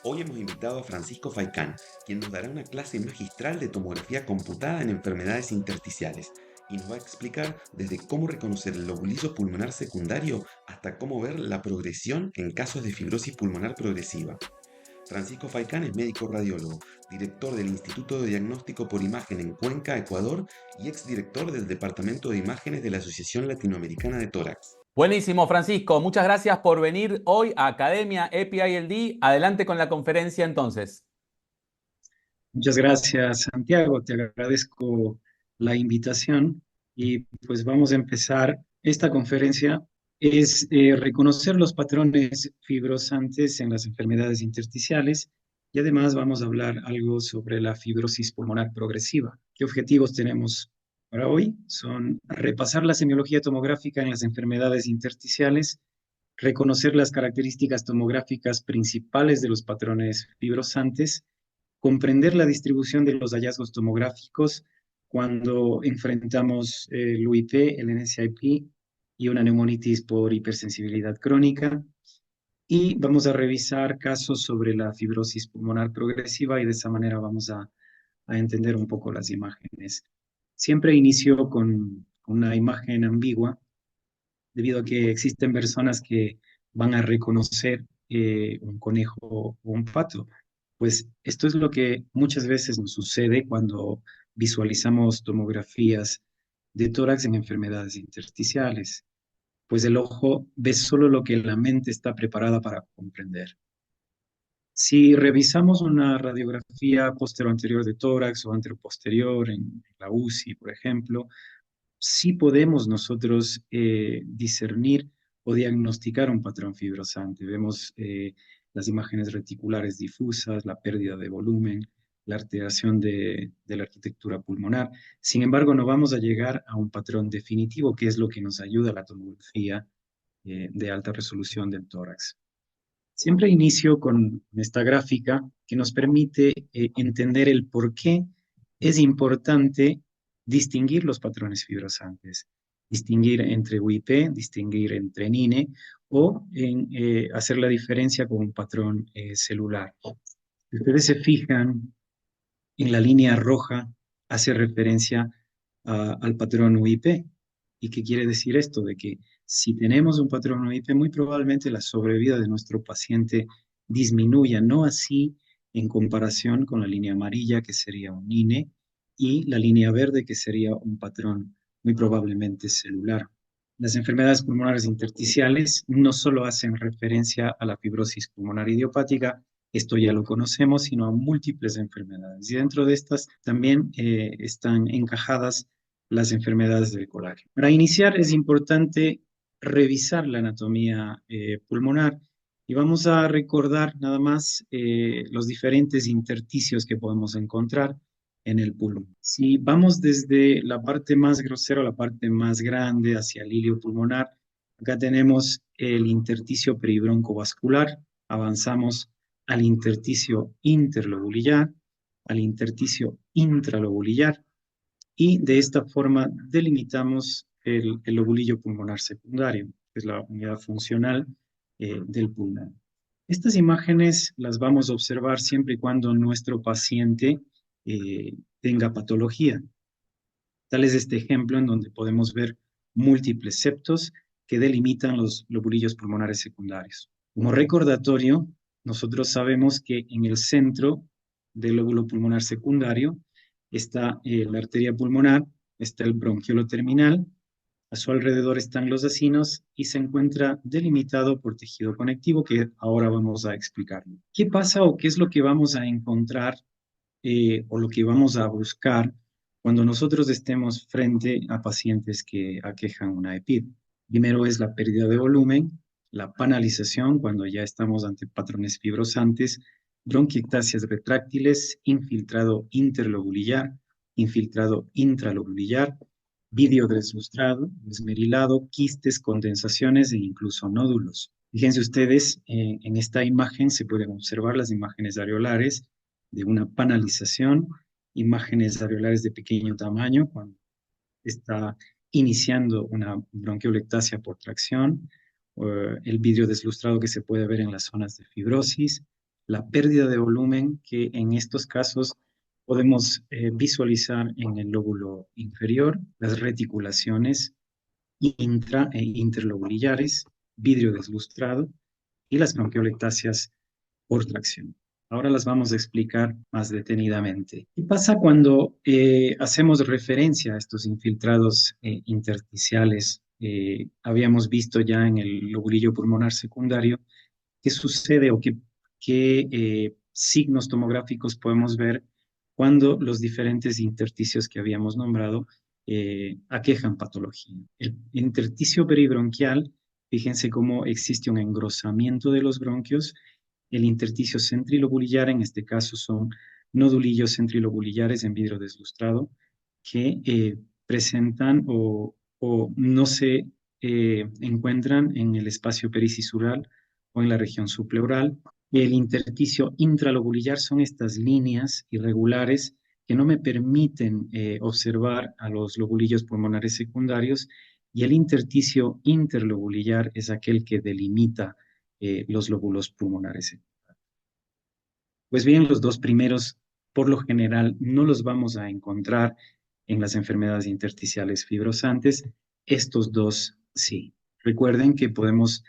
Hoy hemos invitado a Francisco Faikán, quien nos dará una clase magistral de tomografía computada en enfermedades intersticiales y nos va a explicar desde cómo reconocer el lobulillo pulmonar secundario hasta cómo ver la progresión en casos de fibrosis pulmonar progresiva. Francisco Faikán es médico radiólogo, director del Instituto de Diagnóstico por Imagen en Cuenca, Ecuador, y exdirector del Departamento de Imágenes de la Asociación Latinoamericana de Tórax. Buenísimo, Francisco. Muchas gracias por venir hoy a Academia EPILD. Adelante con la conferencia entonces. Muchas gracias, Santiago. Te agradezco la invitación y pues vamos a empezar. Esta conferencia es reconocer los patrones fibrosantes en las enfermedades intersticiales y además vamos a hablar algo sobre la fibrosis pulmonar progresiva. ¿Qué objetivos tenemos para hoy? Son repasar la semiología tomográfica en las enfermedades intersticiales, reconocer las características tomográficas principales de los patrones fibrosantes, comprender la distribución de los hallazgos tomográficos cuando enfrentamos el UIP, el NSIP y una neumonitis por hipersensibilidad crónica. Y vamos a revisar casos sobre la fibrosis pulmonar progresiva y de esa manera vamos a entender un poco las imágenes. Siempre inicio con una imagen ambigua, debido a que existen personas que van a reconocer un conejo o un pato. Pues esto es lo que muchas veces nos sucede cuando visualizamos tomografías de tórax en enfermedades intersticiales, pues el ojo ve solo lo que la mente está preparada para comprender. Si revisamos una radiografía postero-anterior de tórax o anteroposterior en la UCI, por ejemplo, sí podemos nosotros discernir o diagnosticar un patrón fibrosante. Vemos las imágenes reticulares difusas, la pérdida de volumen, la alteración de la arquitectura pulmonar. Sin embargo, no vamos a llegar a un patrón definitivo, que es lo que nos ayuda a la tomografía de alta resolución del tórax. Siempre inicio con esta gráfica que nos permite entender el por qué es importante distinguir los patrones fibrosantes, distinguir entre UIP, distinguir entre NINE o hacer la diferencia con un patrón celular. Si ustedes se fijan en la línea roja, hace referencia al patrón UIP. ¿Y qué quiere decir esto? De que si tenemos un patrón UIP, muy probablemente la sobrevida de nuestro paciente disminuya, no así en comparación con la línea amarilla, que sería un INE, y la línea verde, que sería un patrón muy probablemente celular. Las enfermedades pulmonares intersticiales no solo hacen referencia a la fibrosis pulmonar idiopática, esto ya lo conocemos, sino a múltiples enfermedades. Y dentro de estas también están encajadas las enfermedades del colágeno. Para iniciar es importante revisar la anatomía pulmonar y vamos a recordar nada más los diferentes intersticios que podemos encontrar en el pulmón. Si vamos desde la parte más grosera a la parte más grande hacia el hilio pulmonar, acá tenemos el intersticio peribroncovascular, avanzamos al intersticio interlobulillar, al intersticio intralobulillar, y de esta forma delimitamos el lobulillo pulmonar secundario, que es la unidad funcional del pulmón. Estas imágenes las vamos a observar siempre y cuando nuestro paciente tenga patología. Tal es este ejemplo en donde podemos ver múltiples septos que delimitan los lobulillos pulmonares secundarios. Como recordatorio, nosotros sabemos que en el centro del lóbulo pulmonar secundario está la arteria pulmonar, está el bronquiolo terminal, a su alrededor están los acinos y se encuentra delimitado por tejido conectivo, que ahora vamos a explicarlo. ¿Qué pasa o qué es lo que vamos a encontrar o lo que vamos a buscar cuando nosotros estemos frente a pacientes que aquejan una EPID? Primero es la pérdida de volumen, la panalización cuando ya estamos ante patrones fibrosantes, bronquiectasias retráctiles, infiltrado interlobulillar, infiltrado intralobulillar, vidrio deslustrado, esmerilado, quistes, condensaciones e incluso nódulos. Fíjense ustedes, en esta imagen se pueden observar las imágenes areolares de una panalización, imágenes areolares de pequeño tamaño cuando está iniciando una bronquiolectasia por tracción, el vidrio deslustrado que se puede ver en las zonas de fibrosis, la pérdida de volumen que en estos casos podemos visualizar en el lóbulo inferior, las reticulaciones intra e interlobulillares, vidrio deslustrado y las bronquiolectasias por tracción. Ahora las vamos a explicar más detenidamente. ¿Qué pasa cuando hacemos referencia a estos infiltrados intersticiales? Habíamos visto ya en el lobulillo pulmonar secundario qué sucede o qué signos tomográficos podemos ver cuando los diferentes intersticios que habíamos nombrado aquejan patología. El intersticio peribronquial, fíjense cómo existe un engrosamiento de los bronquios. El intersticio centrilobulilar, en este caso son nodulillos centrilobulillares en vidrio deslustrado que presentan o no se encuentran en el espacio pericisural o en la región subpleural. El intersticio intralobulillar son estas líneas irregulares que no me permiten observar a los lobulillos pulmonares secundarios, y el intersticio interlobulillar es aquel que delimita los lóbulos pulmonares. Pues bien, los dos primeros, por lo general, no los vamos a encontrar en las enfermedades intersticiales fibrosantes. Estos dos sí. Recuerden que podemos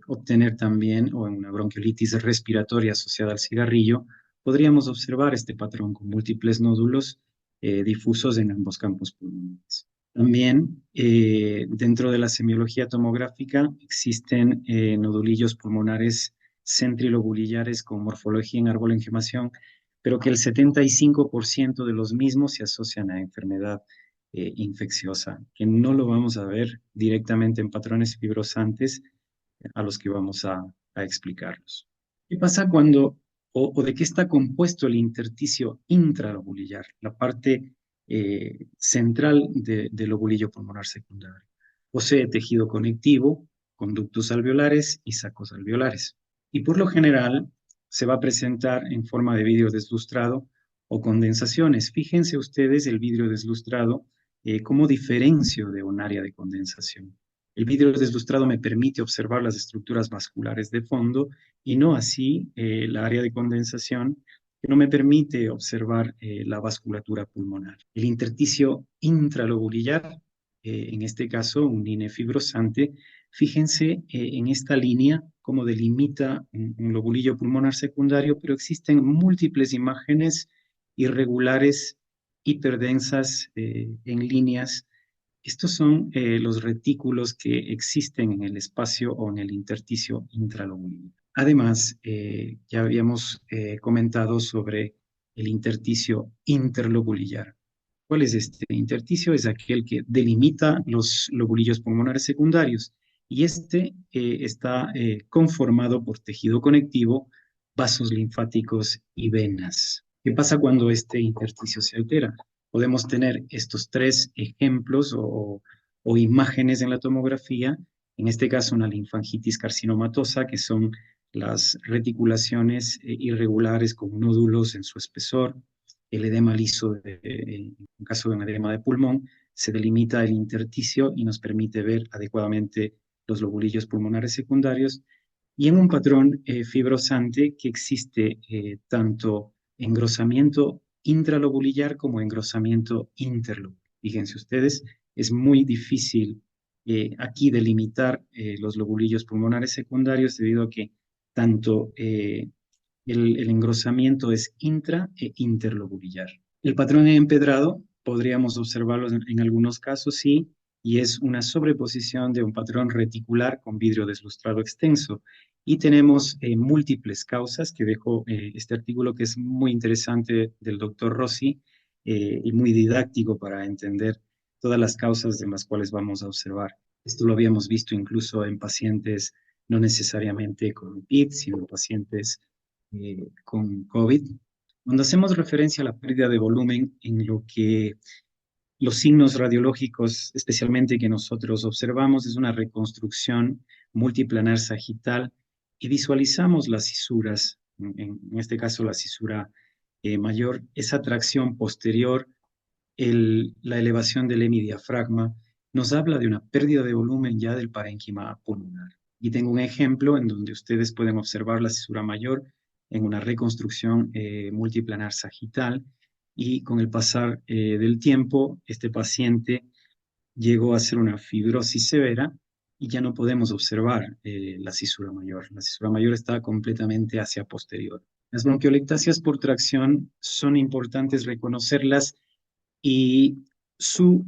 obtener también, o en una bronquiolitis respiratoria asociada al cigarrillo, podríamos observar este patrón con múltiples nódulos difusos en ambos campos pulmonares. También dentro de la semiología tomográfica existen nodulillos pulmonares centrilobulillares con morfología en arbolenquemación, pero que el 75% de los mismos se asocian a enfermedad infecciosa, que no lo vamos a ver directamente en patrones fibrosantes a los que vamos a explicarlos. ¿Qué pasa cuando, o de qué está compuesto el intersticio intralobulillar, la parte central del lobulillo pulmonar secundario? Posee tejido conectivo, conductos alveolares y sacos alveolares. Y por lo general se va a presentar en forma de vidrio deslustrado o condensaciones. Fíjense ustedes el vidrio deslustrado como diferencio de un área de condensación. El vidrio deslustrado me permite observar las estructuras vasculares de fondo y no así la área de condensación, que no me permite observar la vasculatura pulmonar. El intersticio intralobulillar, en este caso un INE fibrosante, fíjense en esta línea cómo delimita un lobulillo pulmonar secundario, pero existen múltiples imágenes irregulares, hiperdensas en líneas. Estos son los retículos que existen en el espacio o en el intersticio intralobular. Además, ya habíamos comentado sobre el intersticio interlobulillar. ¿Cuál es este intersticio? Es aquel que delimita los lobulillos pulmonares secundarios, y este está conformado por tejido conectivo, vasos linfáticos y venas. ¿Qué pasa cuando este intersticio se altera? Podemos tener estos tres ejemplos o imágenes en la tomografía, en este caso una linfangitis carcinomatosa, que son las reticulaciones irregulares con nódulos en su espesor. El edema liso, en caso de un edema de pulmón, se delimita el intersticio y nos permite ver adecuadamente los lobulillos pulmonares secundarios, y en un patrón fibrosante que existe tanto engrosamiento intralobulillar como engrosamiento interlobular. Fíjense ustedes, es muy difícil aquí delimitar los lobulillos pulmonares secundarios debido a que tanto el engrosamiento es intra e interlobulillar. El patrón empedrado podríamos observarlo en algunos casos, sí, y es una sobreposición de un patrón reticular con vidrio deslustrado extenso. Y tenemos múltiples causas, que dejo este artículo que es muy interesante del doctor Rossi y muy didáctico para entender todas las causas de las cuales vamos a observar. Esto lo habíamos visto incluso en pacientes no necesariamente con PID, sino pacientes con COVID. Cuando hacemos referencia a la pérdida de volumen, en lo que los signos radiológicos, especialmente que nosotros observamos, es una reconstrucción multiplanar sagital, y visualizamos las cisuras, en este caso la cisura mayor, esa tracción posterior, la elevación del hemidiafragma, nos habla de una pérdida de volumen ya del parénquima pulmonar. Y tengo un ejemplo en donde ustedes pueden observar la cisura mayor en una reconstrucción multiplanar sagital, y con el pasar del tiempo, este paciente llegó a ser una fibrosis severa y ya no podemos observar la cisura mayor. La cisura mayor está completamente hacia posterior. Las bronquiolectasias por tracción son importantes reconocerlas, y su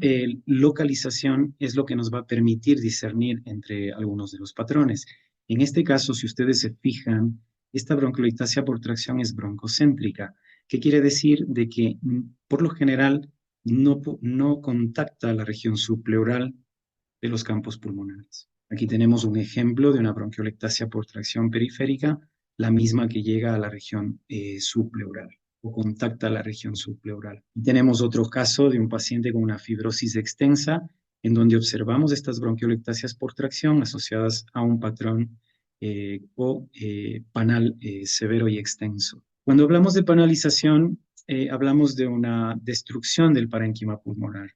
localización es lo que nos va a permitir discernir entre algunos de los patrones. En este caso, si ustedes se fijan, esta bronquiolectasia por tracción es broncocéntrica, que quiere decir de que por lo general no contacta la región subpleural de los campos pulmonares. Aquí tenemos un ejemplo de una bronquiolectasia por tracción periférica, la misma que llega a la región subpleural o contacta la región subpleural. Y tenemos otro caso de un paciente con una fibrosis extensa, en donde observamos estas bronquiolectasias por tracción asociadas a un patrón panal severo y extenso. Cuando hablamos de panalización, hablamos de una destrucción del parénquima pulmonar.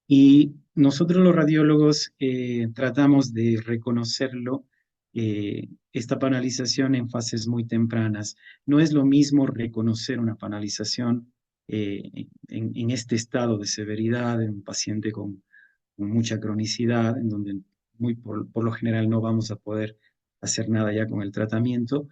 Y nosotros los radiólogos tratamos de reconocerlo, esta panalización en fases muy tempranas. No es lo mismo reconocer una panalización en este estado de severidad, en un paciente con mucha cronicidad, en donde por lo general no vamos a poder hacer nada ya con el tratamiento,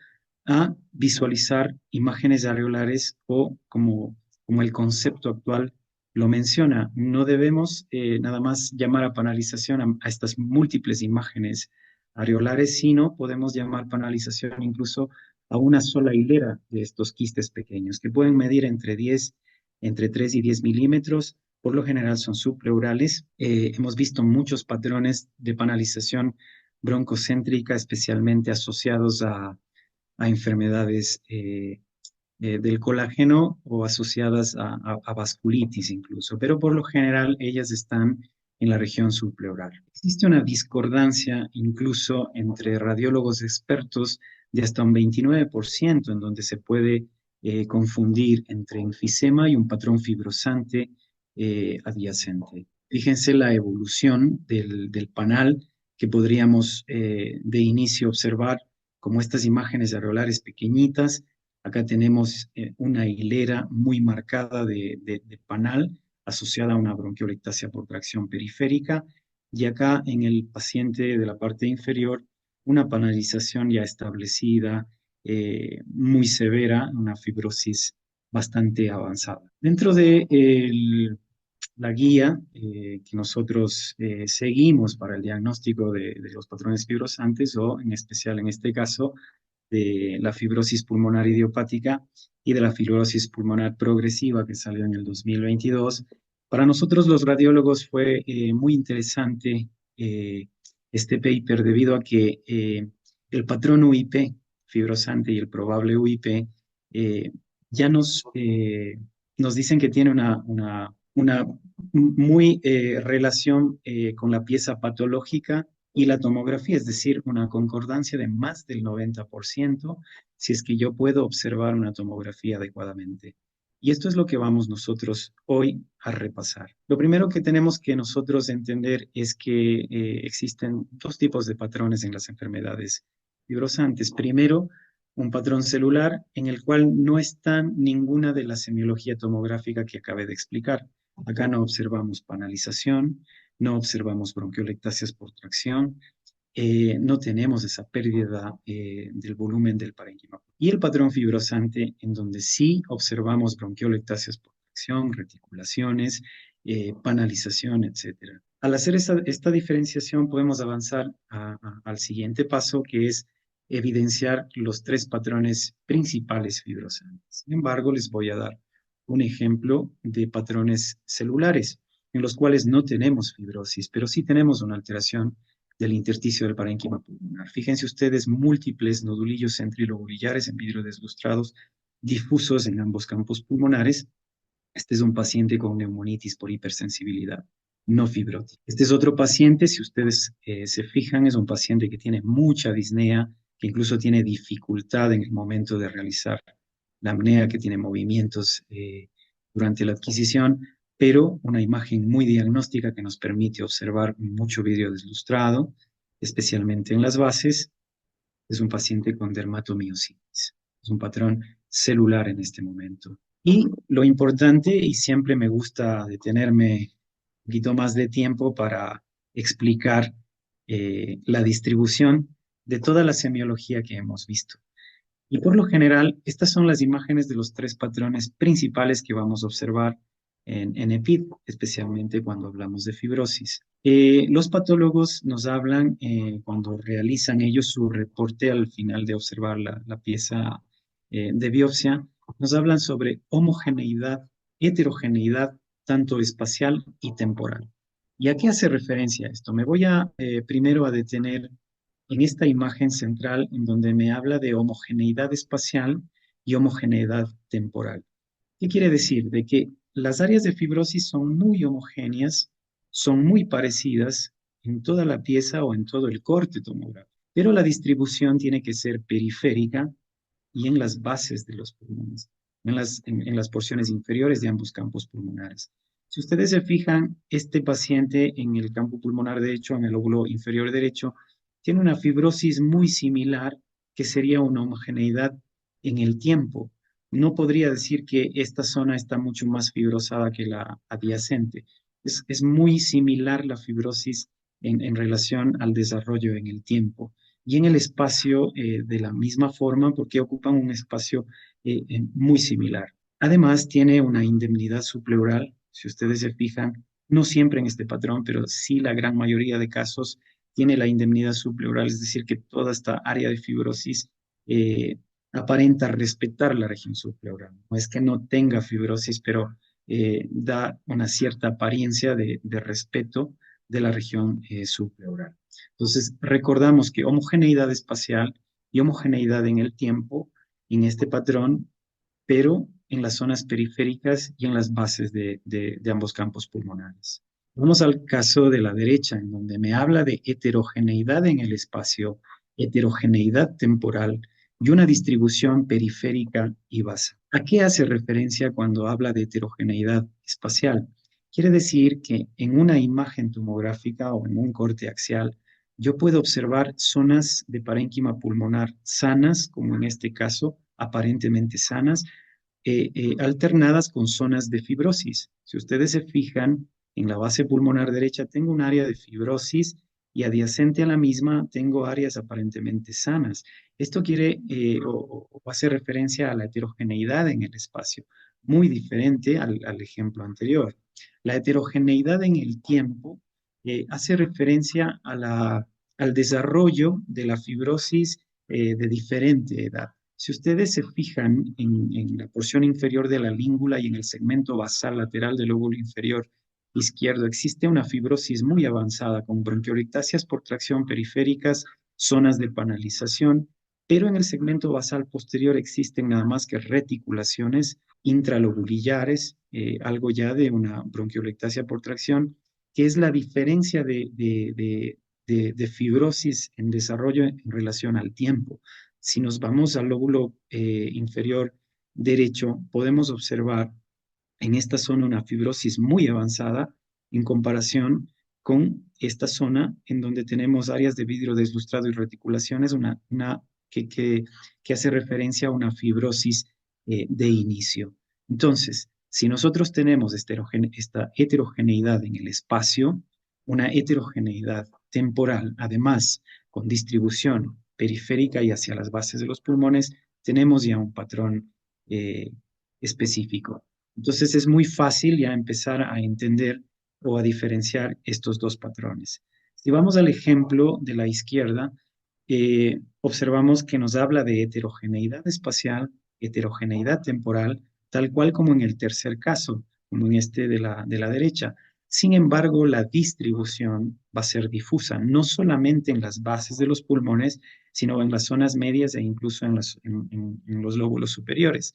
a visualizar imágenes areolares o como el concepto actual lo menciona. No debemos nada más llamar a panalización a estas múltiples imágenes areolares, sino podemos llamar panalización incluso a una sola hilera de estos quistes pequeños, que pueden medir entre 3 y 10 milímetros. Por lo general son subpleurales. Hemos visto muchos patrones de panalización broncocéntrica, especialmente asociados a enfermedades del colágeno o asociadas a vasculitis incluso, pero por lo general ellas están en la región subpleural. Existe una discordancia incluso entre radiólogos expertos de hasta un 29%, en donde se puede confundir entre enfisema y un patrón fibrosante adyacente. Fíjense la evolución del panal que podríamos de inicio observar como estas imágenes areolares pequeñitas. Acá tenemos una hilera muy marcada de panal asociada a una bronquiolectasia por tracción periférica, y acá en el paciente de la parte inferior una panalización ya establecida, muy severa, una fibrosis bastante avanzada. Dentro de la guía que nosotros seguimos para el diagnóstico de los patrones fibrosantes, o en especial en este caso de la fibrosis pulmonar idiopática y de la fibrosis pulmonar progresiva que salió en el 2022. Para nosotros los radiólogos fue muy interesante este paper, debido a que el patrón UIP fibrosante y el probable UIP ya nos dicen que tiene una muy relación con la pieza patológica y la tomografía, es decir, una concordancia de más del 90% si es que yo puedo observar una tomografía adecuadamente. Y esto es lo que vamos nosotros hoy a repasar. Lo primero que tenemos que nosotros entender es que existen dos tipos de patrones en las enfermedades fibrosantes. Primero, un patrón celular en el cual no está ninguna de la semiología tomográfica que acabé de explicar. Acá no observamos panalización, no observamos bronquiolectasias por tracción, no tenemos esa pérdida del volumen del parénquima. Y el patrón fibrosante, en donde sí observamos bronquiolectasias por tracción, reticulaciones, panalización, etc. Al hacer esta diferenciación podemos avanzar al siguiente paso, que es evidenciar los tres patrones principales fibrosantes. Sin embargo, les voy a dar un ejemplo de patrones celulares en los cuales no tenemos fibrosis, pero sí tenemos una alteración del intersticio del parénquima pulmonar. Fíjense ustedes, múltiples nodulillos centriloburillares en vidrio deslustrados, difusos en ambos campos pulmonares. Este es un paciente con neumonitis por hipersensibilidad, no fibrótica. Este es otro paciente, si ustedes se fijan, es un paciente que tiene mucha disnea, que incluso tiene dificultad en el momento de realizar la apnea, que tiene movimientos durante la adquisición, pero una imagen muy diagnóstica que nos permite observar mucho vidrio deslustrado, especialmente en las bases. Es un paciente con dermatomiositis. es un patrón celular en este momento. Y lo importante, y siempre me gusta detenerme un poquito más de tiempo para explicar la distribución de toda la semiología que hemos visto. Y por lo general, estas son las imágenes de los tres patrones principales que vamos a observar en EPID, especialmente cuando hablamos de fibrosis. Los patólogos nos hablan, cuando realizan ellos su reporte al final de observar la pieza de biopsia, nos hablan sobre homogeneidad, heterogeneidad, tanto espacial y temporal. ¿Y a qué hace referencia esto? Me voy a primero a detener en esta imagen central en donde me habla de homogeneidad espacial y homogeneidad temporal. ¿Qué quiere decir? De que las áreas de fibrosis son muy homogéneas, son muy parecidas en toda la pieza o en todo el corte tomográfico, pero la distribución tiene que ser periférica y en las bases de los pulmones, en las porciones inferiores de ambos campos pulmonares. Si ustedes se fijan, este paciente en el campo pulmonar derecho, en el lóbulo inferior derecho, tiene una fibrosis muy similar, que sería una homogeneidad en el tiempo. No podría decir que esta zona está mucho más fibrosada que la adyacente. Es muy similar la fibrosis en relación al desarrollo en el tiempo y en el espacio de la misma forma porque ocupan un espacio muy similar. Además, tiene una indemnidad subpleural, si ustedes se fijan, no siempre en este patrón, pero sí la gran mayoría de casos tiene la indemnidad subpleural, es decir, que toda esta área de fibrosis aparenta respetar la región subpleural. No es que no tenga fibrosis, pero da una cierta apariencia de respeto de la región subpleural. Entonces, recordamos que homogeneidad espacial y homogeneidad en el tiempo en este patrón, pero en las zonas periféricas y en las bases de ambos campos pulmonares. Vamos al caso de la derecha, en donde me habla de heterogeneidad en el espacio, heterogeneidad temporal y una distribución periférica y basal. ¿A qué hace referencia cuando habla de heterogeneidad espacial? Quiere decir que en una imagen tomográfica o en un corte axial, yo puedo observar zonas de parénquima pulmonar sanas, como en este caso, aparentemente sanas, alternadas con zonas de fibrosis. Si ustedes se fijan, en la base pulmonar derecha tengo un área de fibrosis y adyacente a la misma tengo áreas aparentemente sanas. Esto quiere o hace referencia a la heterogeneidad en el espacio, muy diferente al ejemplo anterior. La heterogeneidad en el tiempo hace referencia al desarrollo de la fibrosis de diferente edad. Si ustedes se fijan en la porción inferior de la língula y en el segmento basal lateral del lóbulo inferior izquierdo, existe una fibrosis muy avanzada con bronquiolitasias por tracción periféricas, zonas de panalización, pero en el segmento basal posterior existen nada más que reticulaciones intralobulillares, algo ya de una bronquiolectasia por tracción, que es la diferencia de fibrosis en desarrollo en relación al tiempo. Si nos vamos al lóbulo inferior derecho, podemos observar en esta zona una fibrosis muy avanzada en comparación con esta zona en donde tenemos áreas de vidrio deslustrado y reticulaciones, que hace referencia a una fibrosis de inicio. Entonces, si nosotros tenemos esta heterogeneidad en el espacio, una heterogeneidad temporal, además con distribución periférica y hacia las bases de los pulmones, tenemos ya un patrón específico. Entonces es muy fácil ya empezar a entender o a diferenciar estos dos patrones. Si vamos al ejemplo de la izquierda, observamos que nos habla de heterogeneidad espacial, heterogeneidad temporal, tal cual como en el tercer caso, como en este de la derecha. Sin embargo, la distribución va a ser difusa, no solamente en las bases de los pulmones, sino en las zonas medias e incluso en los lóbulos superiores,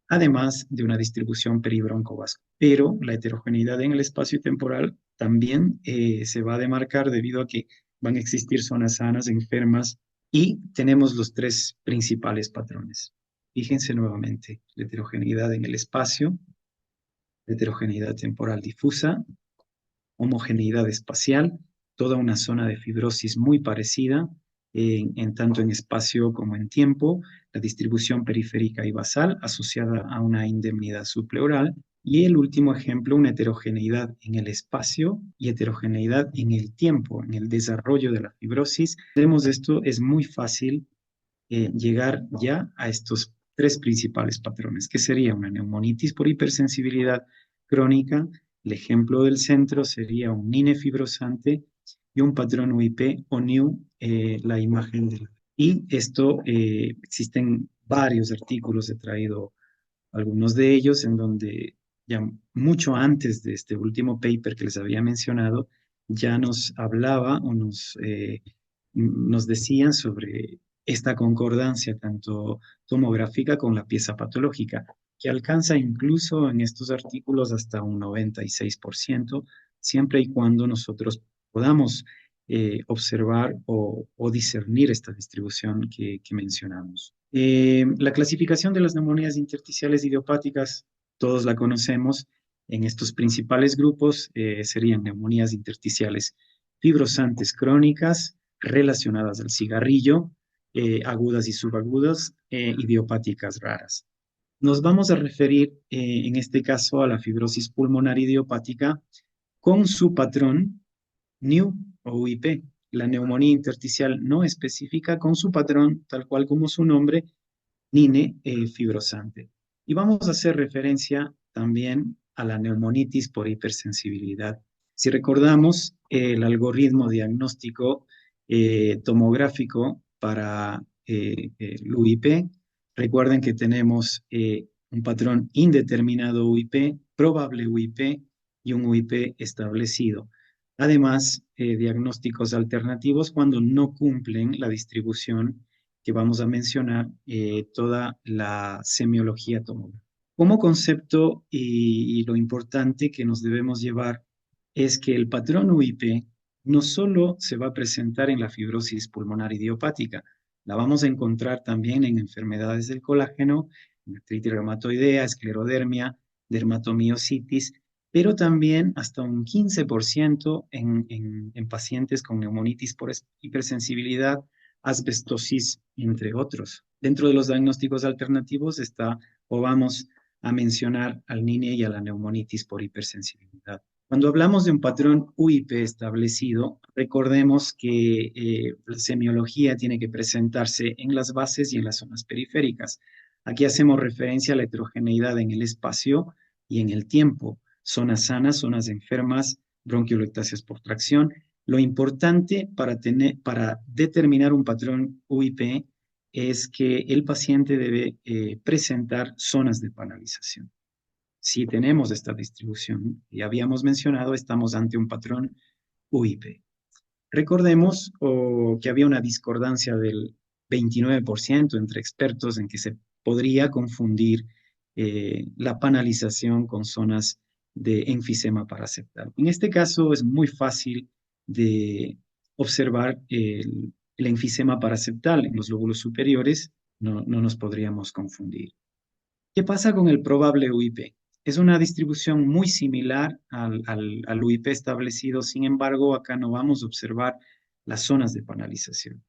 además de una distribución peribroncovascular. Pero la heterogeneidad en el espacio temporal también se va a demarcar debido a que van a existir zonas sanas, enfermas, y tenemos los tres principales patrones. Fíjense nuevamente, la heterogeneidad en el espacio, la heterogeneidad temporal difusa, homogeneidad espacial, toda una zona de fibrosis muy parecida, tanto en espacio como en tiempo, la distribución periférica y basal asociada a una indemnidad subpleural, y el último ejemplo, una heterogeneidad en el espacio y heterogeneidad en el tiempo, en el desarrollo de la fibrosis. Tenemos esto, es muy fácil llegar ya a estos tres principales patrones, que sería una neumonitis por hipersensibilidad crónica. El ejemplo del centro sería un NINE fibrosante y un patrón UIP o NIU, la imagen del... Y esto, existen varios artículos, he traído algunos de ellos en donde ya mucho antes de este último paper que les había mencionado, ya nos hablaba o nos decían sobre esta concordancia tanto tomográfica con la pieza patológica, que alcanza incluso en estos artículos hasta un 96%, siempre y cuando nosotros podamos observar o discernir esta distribución que mencionamos. La clasificación de las neumonías intersticiales idiopáticas, todos la conocemos. En estos principales grupos serían neumonías intersticiales fibrosantes crónicas relacionadas al cigarrillo, agudas y subagudas, idiopáticas raras. Nos vamos a referir en este caso a la fibrosis pulmonar idiopática con su patrón NIU o UIP, la neumonía intersticial no específica con su patrón, tal cual como su nombre, NINE fibrosante. Y vamos a hacer referencia también a la neumonitis por hipersensibilidad. Si recordamos el algoritmo diagnóstico tomográfico para el UIP, recuerden que tenemos un patrón indeterminado UIP, probable UIP y un UIP establecido. Además, diagnósticos alternativos cuando no cumplen la distribución que vamos a mencionar, toda la semiología tomográfica. Como concepto y lo importante que nos debemos llevar es que el patrón UIP no solo se va a presentar en la fibrosis pulmonar idiopática, la vamos a encontrar también en enfermedades del colágeno, en artritis reumatoidea, esclerodermia, dermatomiositis, pero también hasta un 15% en pacientes con neumonitis por hipersensibilidad, asbestosis, entre otros. Dentro de los diagnósticos alternativos está, o vamos a mencionar al NINE y a la neumonitis por hipersensibilidad. Cuando hablamos de un patrón UIP establecido, recordemos que la semiología tiene que presentarse en las bases y en las zonas periféricas. Aquí hacemos referencia a la heterogeneidad en el espacio y en el tiempo, zonas sanas, zonas enfermas, bronquiolectasias por tracción. Lo importante para determinar un patrón UIP es que el paciente debe presentar zonas de panalización. Si tenemos esta distribución, ya habíamos mencionado, estamos ante un patrón UIP. Recordemos que había una discordancia del 29% entre expertos en que se podría confundir la panalización con zonas de enfisema paraseptal. En este caso es muy fácil de observar el enfisema paraseptal en los lóbulos superiores, no nos podríamos confundir. ¿Qué pasa con el probable UIP? Es una distribución muy similar al UIP establecido, sin embargo, acá no vamos a observar las zonas de panalización.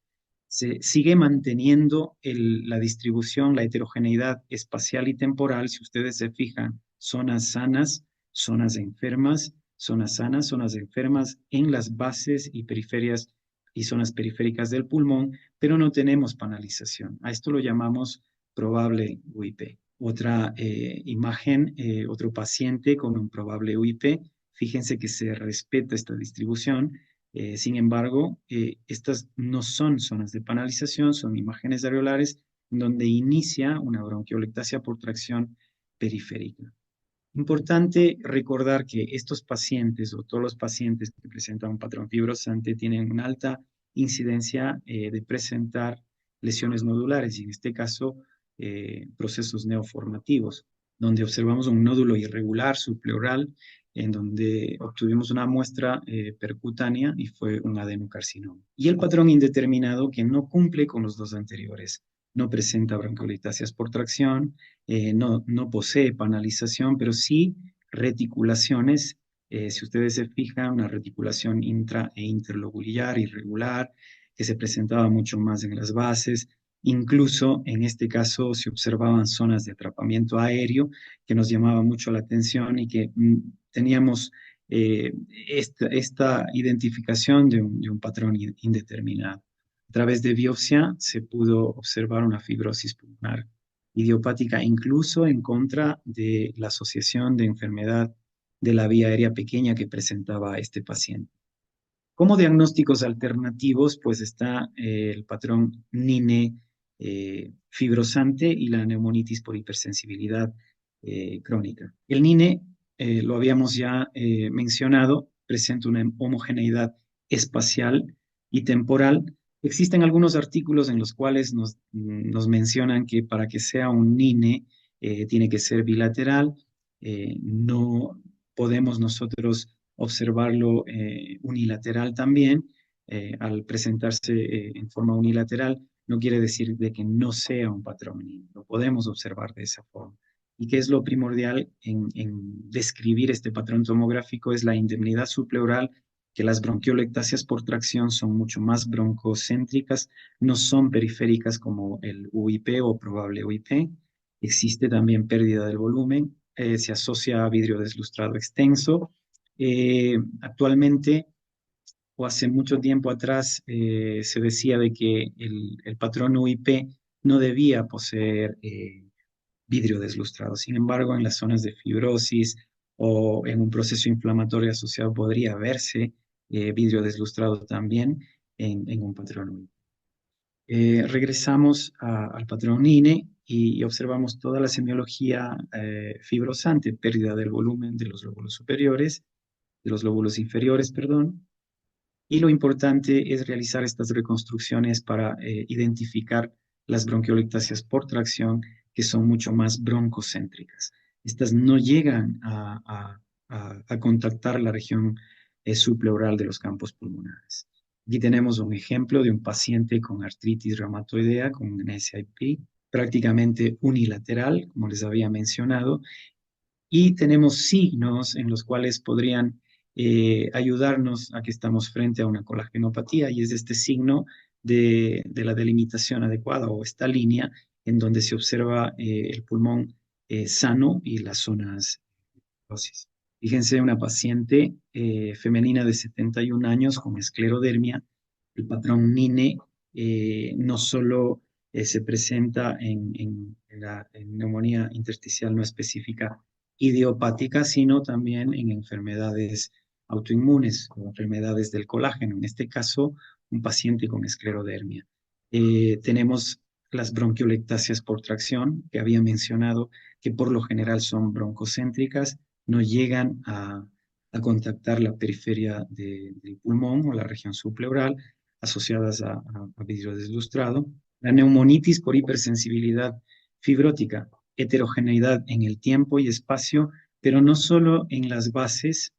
Se sigue manteniendo la distribución, la heterogeneidad espacial y temporal. Si ustedes se fijan, zonas sanas, zonas enfermas, zonas sanas, zonas enfermas en las bases y periferias y zonas periféricas del pulmón, pero no tenemos panalización. A esto lo llamamos probable UIP. Otra imagen, otro paciente con un probable UIP. Fíjense que se respeta esta distribución. Sin embargo, estas no son zonas de panalización, son imágenes areolares donde inicia una bronquiolectasia por tracción periférica. Importante recordar que estos pacientes o todos los pacientes que presentan un patrón fibrosante tienen una alta incidencia de presentar lesiones nodulares y en este caso procesos neoformativos, donde observamos un nódulo irregular subpleural en donde obtuvimos una muestra percutánea y fue un adenocarcinoma. Y el patrón indeterminado que no cumple con los dos anteriores. No presenta bronquiolitasias por tracción, no posee panalización, pero sí reticulaciones. Si ustedes se fijan, una reticulación intra e interlobular irregular, que se presentaba mucho más en las bases. Incluso en este caso se observaban zonas de atrapamiento aéreo que nos llamaba mucho la atención y que teníamos eh, esta identificación de un patrón indeterminado. A través de biopsia se pudo observar una fibrosis pulmonar idiopática, incluso en contra de la asociación de enfermedad de la vía aérea pequeña que presentaba este paciente. Como diagnósticos alternativos, pues está el patrón NINE fibrosante y la neumonitis por hipersensibilidad crónica. El NINE, lo habíamos ya mencionado, presenta una homogeneidad espacial y temporal. Existen algunos artículos en los cuales nos mencionan que para que sea un NINE tiene que ser bilateral. No podemos nosotros observarlo unilateral también. Al presentarse en forma unilateral, no quiere decir de que no sea un patrón NINE. Lo podemos observar de esa forma. ¿Y qué es lo primordial en describir este patrón tomográfico? Es la indemnidad subpleural, que las bronquiolectasias por tracción son mucho más broncocéntricas, no son periféricas como el UIP o probable UIP. Existe también pérdida del volumen, se asocia a vidrio deslustrado extenso. Actualmente, o hace mucho tiempo atrás, se decía de que el patrón UIP no debía poseer vidrio deslustrado. Sin embargo, en las zonas de fibrosis o en un proceso inflamatorio asociado podría verse vidrio deslustrado también en un patrón UIP. Regresamos al patrón INE y observamos toda la semiología fibrosante, pérdida del volumen de los lóbulos superiores, de los lóbulos inferiores, perdón. Y lo importante es realizar estas reconstrucciones para identificar las bronquiolectasias por tracción, que son mucho más broncocéntricas. Estas no llegan a contactar la región subpleural de los campos pulmonares. Aquí tenemos un ejemplo de un paciente con artritis reumatoidea, con un SIP prácticamente unilateral, como les había mencionado, y tenemos signos en los cuales podrían ayudarnos a que estamos frente a una colagenopatía, y es este signo de la delimitación adecuada o esta línea en donde se observa el pulmón sano y las zonas de fibrosis. Fíjense, una paciente femenina de 71 años con esclerodermia. El patrón NINE no solo se presenta en neumonía intersticial no específica idiopática, sino también en enfermedades autoinmunes o enfermedades del colágeno, en este caso, un paciente con esclerodermia. Tenemos las bronquiolectasias por tracción, que había mencionado, que por lo general son broncocéntricas, no llegan a contactar la periferia del pulmón o la región subpleural, asociadas a vidrio deslustrado. La neumonitis por hipersensibilidad fibrótica, heterogeneidad en el tiempo y espacio, pero no solo en las bases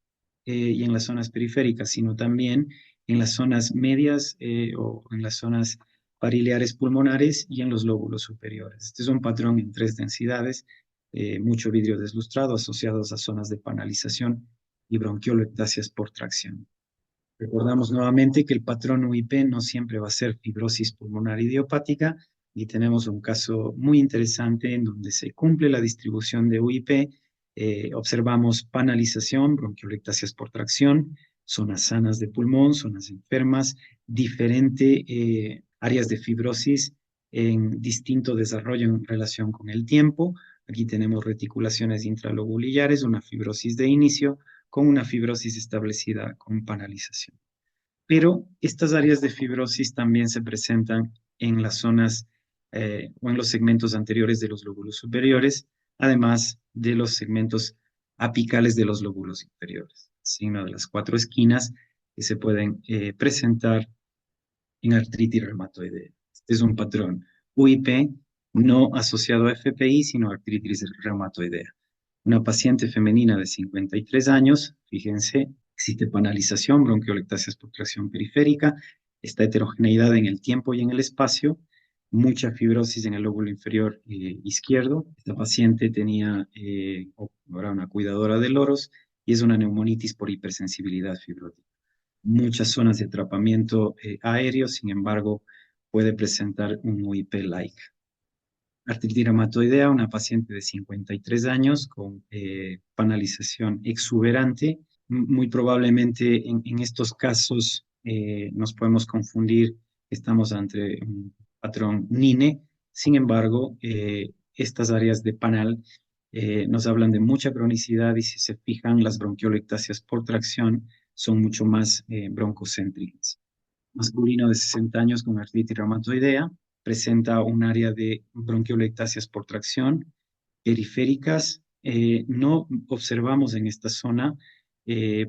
y en las zonas periféricas, sino también en las zonas medias o en las zonas pariliares pulmonares y en los lóbulos superiores. Este es un patrón en 3 densidades, mucho vidrio deslustrado asociados a zonas de panalización y bronquiolectasias por tracción. Recordamos nuevamente que el patrón UIP no siempre va a ser fibrosis pulmonar idiopática, y tenemos un caso muy interesante en donde se cumple la distribución de UIP. Observamos panalización, bronquiolectasias por tracción, zonas sanas de pulmón, zonas enfermas, diferentes áreas de fibrosis en distinto desarrollo en relación con el tiempo. Aquí tenemos reticulaciones intralobulillares, una fibrosis de inicio, con una fibrosis establecida con panalización. Pero estas áreas de fibrosis también se presentan en las zonas o en los segmentos anteriores de los lóbulos superiores, además de los segmentos apicales de los lóbulos inferiores, signo de las 4 esquinas que se pueden presentar en artritis reumatoidea. Este es un patrón UIP no asociado a FPI, sino a artritis reumatoidea. Una paciente femenina de 53 años, fíjense, existe panalización, bronquiolectasias por tracción periférica, esta heterogeneidad en el tiempo y en el espacio, mucha fibrosis en el lóbulo inferior izquierdo. Esta paciente tenía ahora una cuidadora de loros y es una neumonitis por hipersensibilidad fibrótica. muchas zonas de atrapamiento aéreo, sin embargo, puede presentar un UIP-like. Artritis reumatoidea, una paciente de 53 años con panalización exuberante. Muy probablemente en estos casos nos podemos confundir, estamos ante un patrón NINE. Sin embargo, estas áreas de panal nos hablan de mucha cronicidad y si se fijan, las bronquiolectasias por tracción son mucho más broncocéntricas. Masculino de 60 años con artritis reumatoidea, presenta un área de bronquiolectasias por tracción periféricas. No observamos en esta zona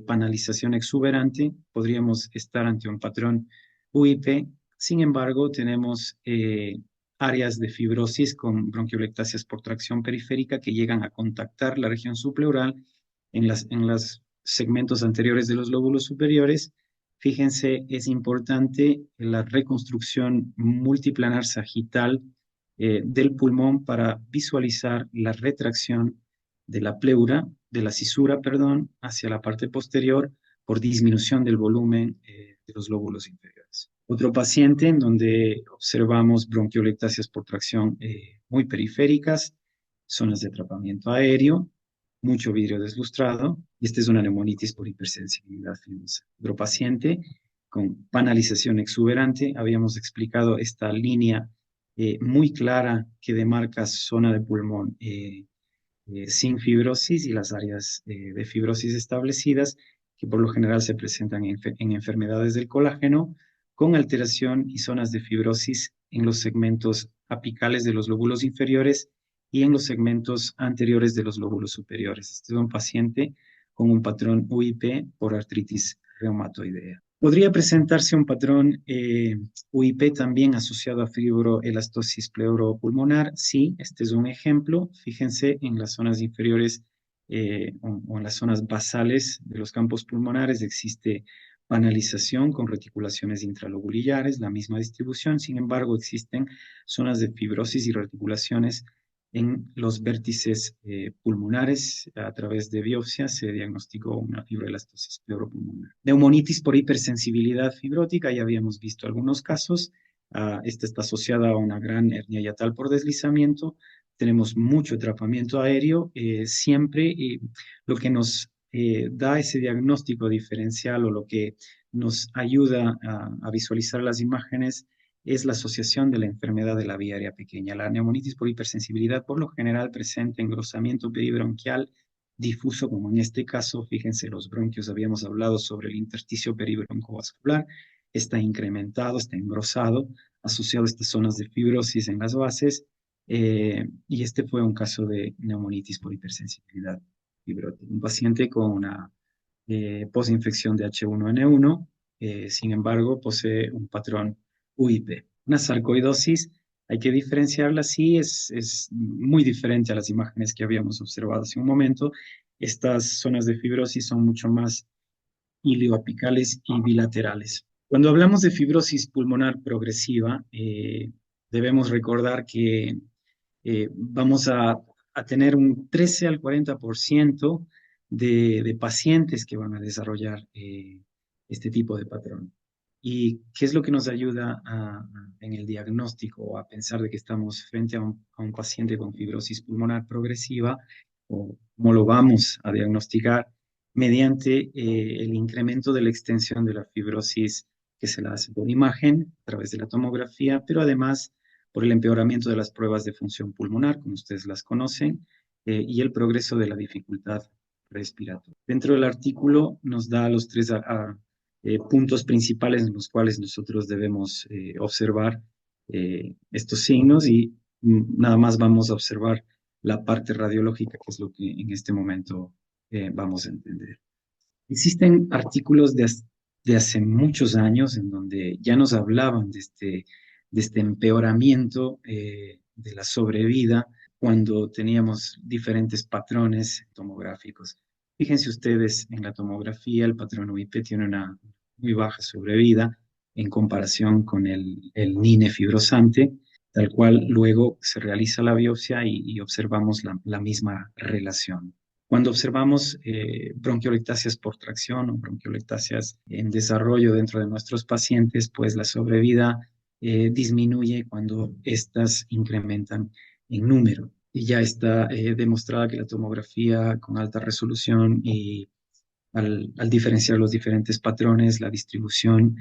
panalización exuberante, podríamos estar ante un patrón UIP. Sin embargo, tenemos áreas de fibrosis con bronquiolectasias por tracción periférica que llegan a contactar la región subpleural en los segmentos anteriores de los lóbulos superiores. Fíjense, es importante la reconstrucción multiplanar sagital del pulmón para visualizar la retracción de la pleura, de la cisura, perdón, hacia la parte posterior por disminución del volumen de los lóbulos inferiores. Otro paciente en donde observamos bronquiolectasias por tracción muy periféricas, zonas de atrapamiento aéreo, mucho vidrio deslustrado, y esta es una neumonitis por hipersensibilidad fibrosa. Otro paciente con panalización exuberante, habíamos explicado esta línea muy clara que demarca zona de pulmón sin fibrosis y las áreas de fibrosis establecidas, que por lo general se presentan en enfermedades del colágeno, con alteración y zonas de fibrosis en los segmentos apicales de los lóbulos inferiores y en los segmentos anteriores de los lóbulos superiores. Este es un paciente con un patrón UIP por artritis reumatoidea. Podría presentarse un patrón UIP también asociado a fibroelastosis pleuropulmonar. Sí, este es un ejemplo. Fíjense en las zonas inferiores o en las zonas basales de los campos pulmonares existe panalización con reticulaciones intralobulillares, la misma distribución. Sin embargo, existen zonas de fibrosis y reticulaciones en los vértices pulmonares. A través de biopsia se diagnosticó una fibroelastosis pleuropulmonar. Neumonitis por hipersensibilidad fibrótica, ya habíamos visto algunos casos. Esta está asociada a una gran hernia hiatal por deslizamiento. Tenemos mucho atrapamiento aéreo. Siempre lo que nos da ese diagnóstico diferencial o lo que nos ayuda a visualizar las imágenes es la asociación de la enfermedad de la vía aérea pequeña. La neumonitis por hipersensibilidad por lo general presenta engrosamiento peribronquial difuso, como en este caso. Fíjense, los bronquios, habíamos hablado sobre el intersticio peribroncovascular, está incrementado, está engrosado, asociado a estas zonas de fibrosis en las bases, y este fue un caso de neumonitis por hipersensibilidad fibrótica. Un paciente con una posinfección de H1N1, sin embargo, posee un patrón UIP. Una sarcoidosis, hay que diferenciarla, sí, es muy diferente a las imágenes que habíamos observado hace un momento. Estas zonas de fibrosis son mucho más ilioapicales y bilaterales. Cuando hablamos de fibrosis pulmonar progresiva, debemos recordar que vamos a tener un 13 al 40% de pacientes que van a desarrollar este tipo de patrón. ¿Y qué es lo que nos ayuda en el diagnóstico a pensar de que estamos frente a un paciente con fibrosis pulmonar progresiva, o cómo lo vamos a diagnosticar? Mediante el incremento de la extensión de la fibrosis que se la hace por imagen a través de la tomografía, pero además por el empeoramiento de las pruebas de función pulmonar, como ustedes las conocen, y el progreso de la dificultad respiratoria. Dentro del artículo nos da los tres puntos principales en los cuales nosotros debemos observar estos signos, y nada más vamos a observar la parte radiológica, que es lo que en este momento vamos a entender. Existen artículos de hace muchos años en donde ya nos hablaban de este empeoramiento de la sobrevida cuando teníamos diferentes patrones tomográficos. Fíjense ustedes en la tomografía, el patrón UIP tiene una muy baja sobrevida en comparación con el NINE fibrosante, tal cual luego se realiza la biopsia y observamos la misma relación. Cuando observamos bronquiolectasias por tracción o bronquiolectasias en desarrollo dentro de nuestros pacientes, pues la sobrevida disminuye cuando éstas incrementan en número. Y ya está demostrada que la tomografía con alta resolución y al diferenciar los diferentes patrones, la distribución,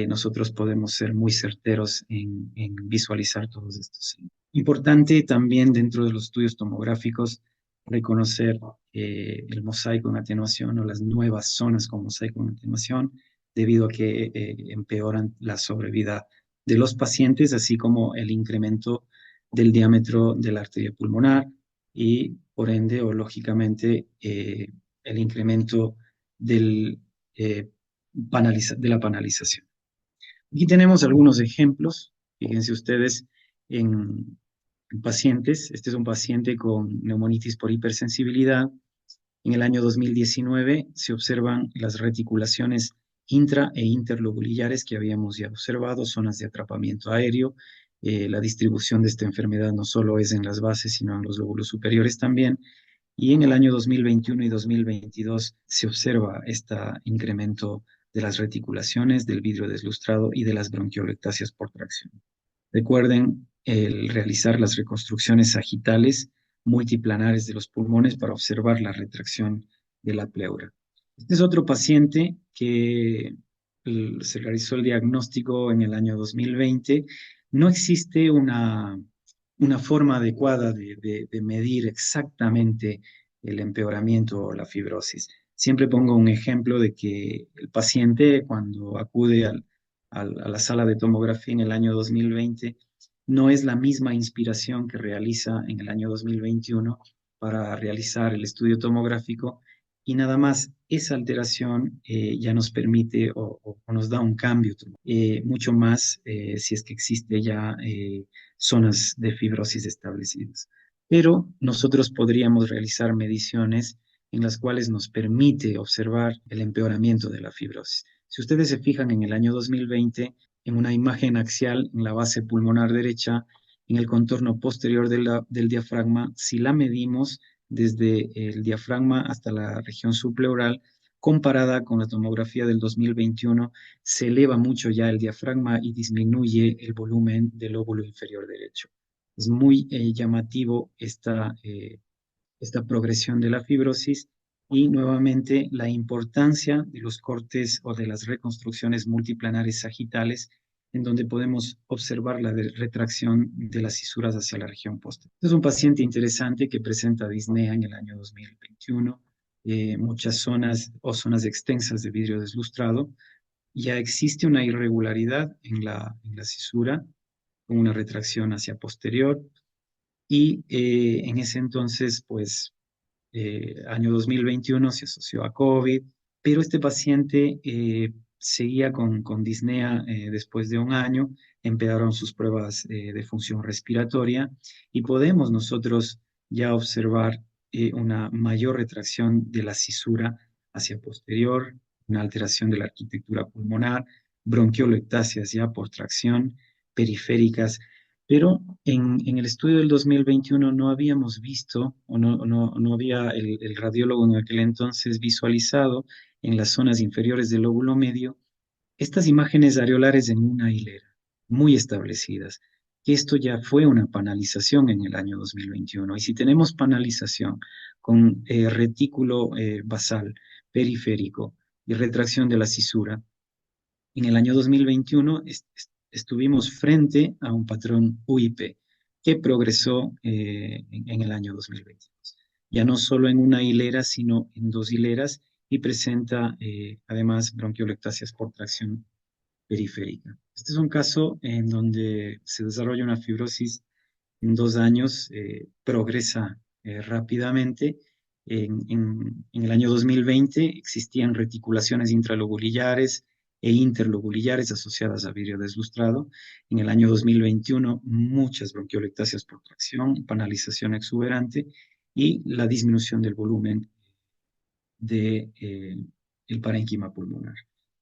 nosotros podemos ser muy certeros en visualizar todos estos signos. Importante también dentro de los estudios tomográficos reconocer el mosaico en atenuación o las nuevas zonas con mosaico en atenuación, debido a que empeoran la sobrevida de los pacientes, así como el incremento del diámetro de la arteria pulmonar y, por ende, o lógicamente, el incremento del, de la panalización. Aquí tenemos algunos ejemplos. Fíjense ustedes en pacientes. Este es un paciente con neumonitis por hipersensibilidad. En el año 2019 se observan las reticulaciones intra e interlobulillares que habíamos ya observado, zonas de atrapamiento aéreo. La distribución de esta enfermedad no solo es en las bases, sino en los lóbulos superiores también. Y en el año 2021 y 2022 se observa este incremento de las reticulaciones, del vidrio deslustrado y de las bronquiolectasias por tracción. Recuerden el realizar las reconstrucciones sagitales multiplanares de los pulmones para observar la retracción de la pleura. Este es otro paciente que se realizó el diagnóstico en el año 2020. No existe una forma adecuada de medir exactamente el empeoramiento o la fibrosis. Siempre pongo un ejemplo de que el paciente cuando acude a la sala de tomografía en el año 2020 no es la misma inspiración que realiza en el año 2021 para realizar el estudio tomográfico, y nada más esa alteración ya nos permite o nos da un cambio, mucho más si es que existe ya zonas de fibrosis establecidas. Pero nosotros podríamos realizar mediciones en las cuales nos permite observar el empeoramiento de la fibrosis. Si ustedes se fijan en el año 2020, en una imagen axial en la base pulmonar derecha, en el contorno posterior del diafragma, si la medimos desde el diafragma hasta la región subpleural, comparada con la tomografía del 2021, se eleva mucho ya el diafragma y disminuye el volumen del lóbulo inferior derecho. Es muy llamativo esta progresión de la fibrosis, y nuevamente la importancia de los cortes o de las reconstrucciones multiplanares sagitales, en donde podemos observar la retracción de las cisuras hacia la región posterior. Este es un paciente interesante que presenta disnea en el año 2021, muchas zonas o zonas extensas de vidrio deslustrado. Ya existe una irregularidad en la cisura con una retracción hacia posterior, y en ese entonces, pues, año 2021 se asoció a COVID, pero este paciente seguía con disnea después de un año. Empeoraron sus pruebas de función respiratoria y podemos nosotros ya observar una mayor retracción de la cisura hacia posterior, una alteración de la arquitectura pulmonar, bronquiolectasias ya por tracción, periféricas. Pero en el estudio del 2021 no habíamos visto, o no había el radiólogo en aquel entonces visualizado en las zonas inferiores del lóbulo medio estas imágenes areolares en una hilera, muy establecidas. Esto ya fue una panalización en el año 2021. Y si tenemos panalización con retículo basal, periférico y retracción de la cisura, en el año 2021 estuvimos frente a un patrón UIP que progresó en el año 2022. Ya no solo en una hilera, sino en dos hileras, y presenta además bronquiolectasias por tracción periférica. Este es un caso en donde se desarrolla una fibrosis en 2 años, progresa rápidamente. En el año 2020 existían reticulaciones intralobulillares e interlobulillares asociadas a vidrio deslustrado. En el año 2021, muchas bronquiolectasias por tracción, panalización exuberante y la disminución del volumen del el parénquima pulmonar.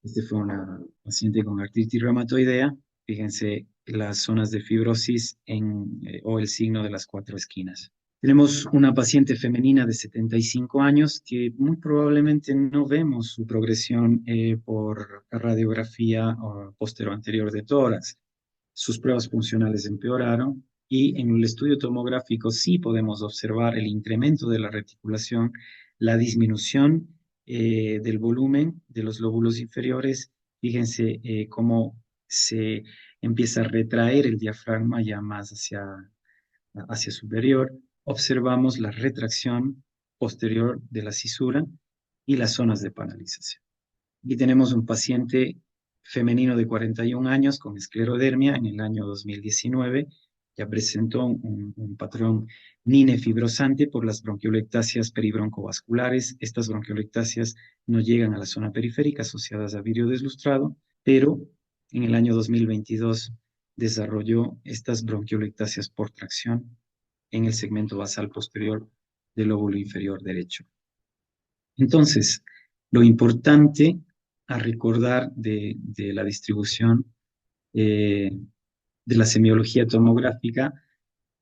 Este fue una paciente con artritis reumatoidea. Fíjense las zonas de fibrosis o el signo de las 4 esquinas. Tenemos una paciente femenina de 75 años que muy probablemente no vemos su progresión por radiografía o póstero anterior de tórax. Sus pruebas funcionales empeoraron y en el estudio tomográfico sí podemos observar el incremento de la reticulación, la disminución del volumen de los lóbulos inferiores. Fíjense cómo se empieza a retraer el diafragma ya más hacia superior. Observamos la retracción posterior de la cisura y las zonas de panalización. Aquí tenemos un paciente femenino de 41 años con esclerodermia en el año 2019. Ya presentó un patrón NINE fibrosante por las bronquiolectasias peribroncovasculares. Estas bronquiolectasias no llegan a la zona periférica asociadas a vidrio deslustrado, pero en el año 2022 desarrolló estas bronquiolectasias por tracción en el segmento basal posterior del lóbulo inferior derecho. Entonces, lo importante a recordar de la distribución de la semiología tomográfica,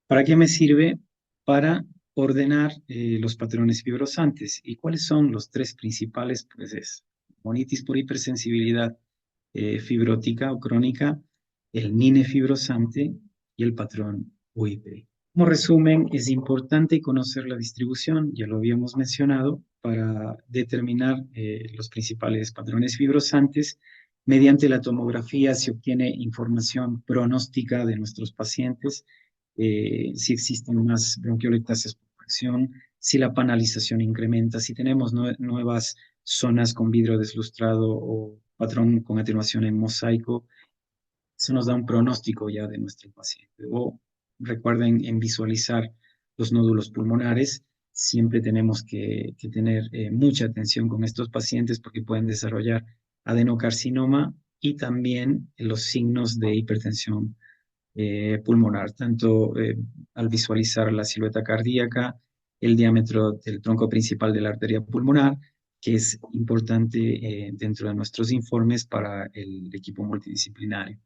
¿para qué me sirve? Para ordenar los patrones fibrosantes. ¿Y cuáles son los tres principales? Pues es monitis por hipersensibilidad fibrótica o crónica, el NINE fibrosante y el patrón UIP. Como resumen, es importante conocer la distribución, ya lo habíamos mencionado, para determinar los principales patrones fibrosantes. Mediante la tomografía se obtiene información pronóstica de nuestros pacientes, si existen más bronquiolectasias por fracción, si la panalización incrementa, si tenemos nuevas zonas con vidrio deslustrado o patrón con atenuación en mosaico. Eso nos da un pronóstico ya de nuestro paciente. O recuerden en visualizar los nódulos pulmonares. Siempre tenemos que tener mucha atención con estos pacientes porque pueden desarrollar adenocarcinoma y también los signos de hipertensión pulmonar, tanto al visualizar la silueta cardíaca, el diámetro del tronco principal de la arteria pulmonar, que es importante dentro de nuestros informes para el equipo multidisciplinario.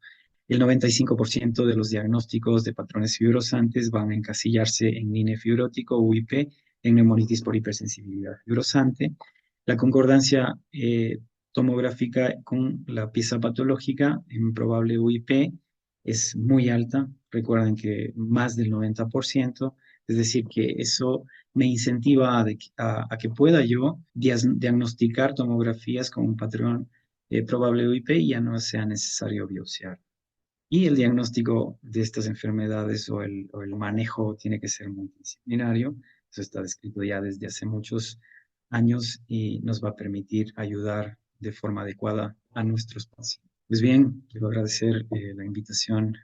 El 95% de los diagnósticos de patrones fibrosantes van a encasillarse en NINE fibrótico, UIP, en neumonitis por hipersensibilidad fibrosante. La concordancia tomográfica con la pieza patológica en probable UIP es muy alta. Recuerden que más del 90%, es decir, que eso me incentiva a que pueda yo diagnosticar tomografías con un patrón probable UIP y ya no sea necesario biopsiar. Y el diagnóstico de estas enfermedades o el manejo tiene que ser multidisciplinario. Eso está descrito ya desde hace muchos años y nos va a permitir ayudar de forma adecuada a nuestros pacientes. Pues bien, quiero agradecer la invitación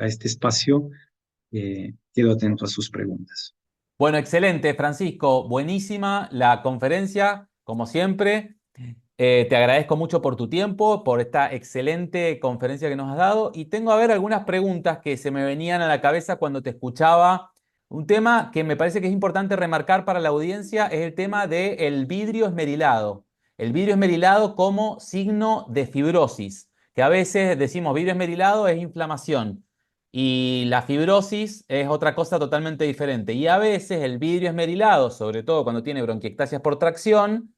a este espacio. Quedo atento a sus preguntas. Bueno, excelente, Francisco. Buenísima la conferencia, como siempre. Te agradezco mucho por tu tiempo, por esta excelente conferencia que nos has dado. Y tengo a ver algunas preguntas que se me venían a la cabeza cuando te escuchaba. Un tema que me parece que es importante remarcar para la audiencia es el tema del vidrio esmerilado. El vidrio esmerilado como signo de fibrosis, que a veces decimos vidrio esmerilado es inflamación y la fibrosis es otra cosa totalmente diferente. Y a veces el vidrio esmerilado, sobre todo cuando tiene bronquiectasias por tracción,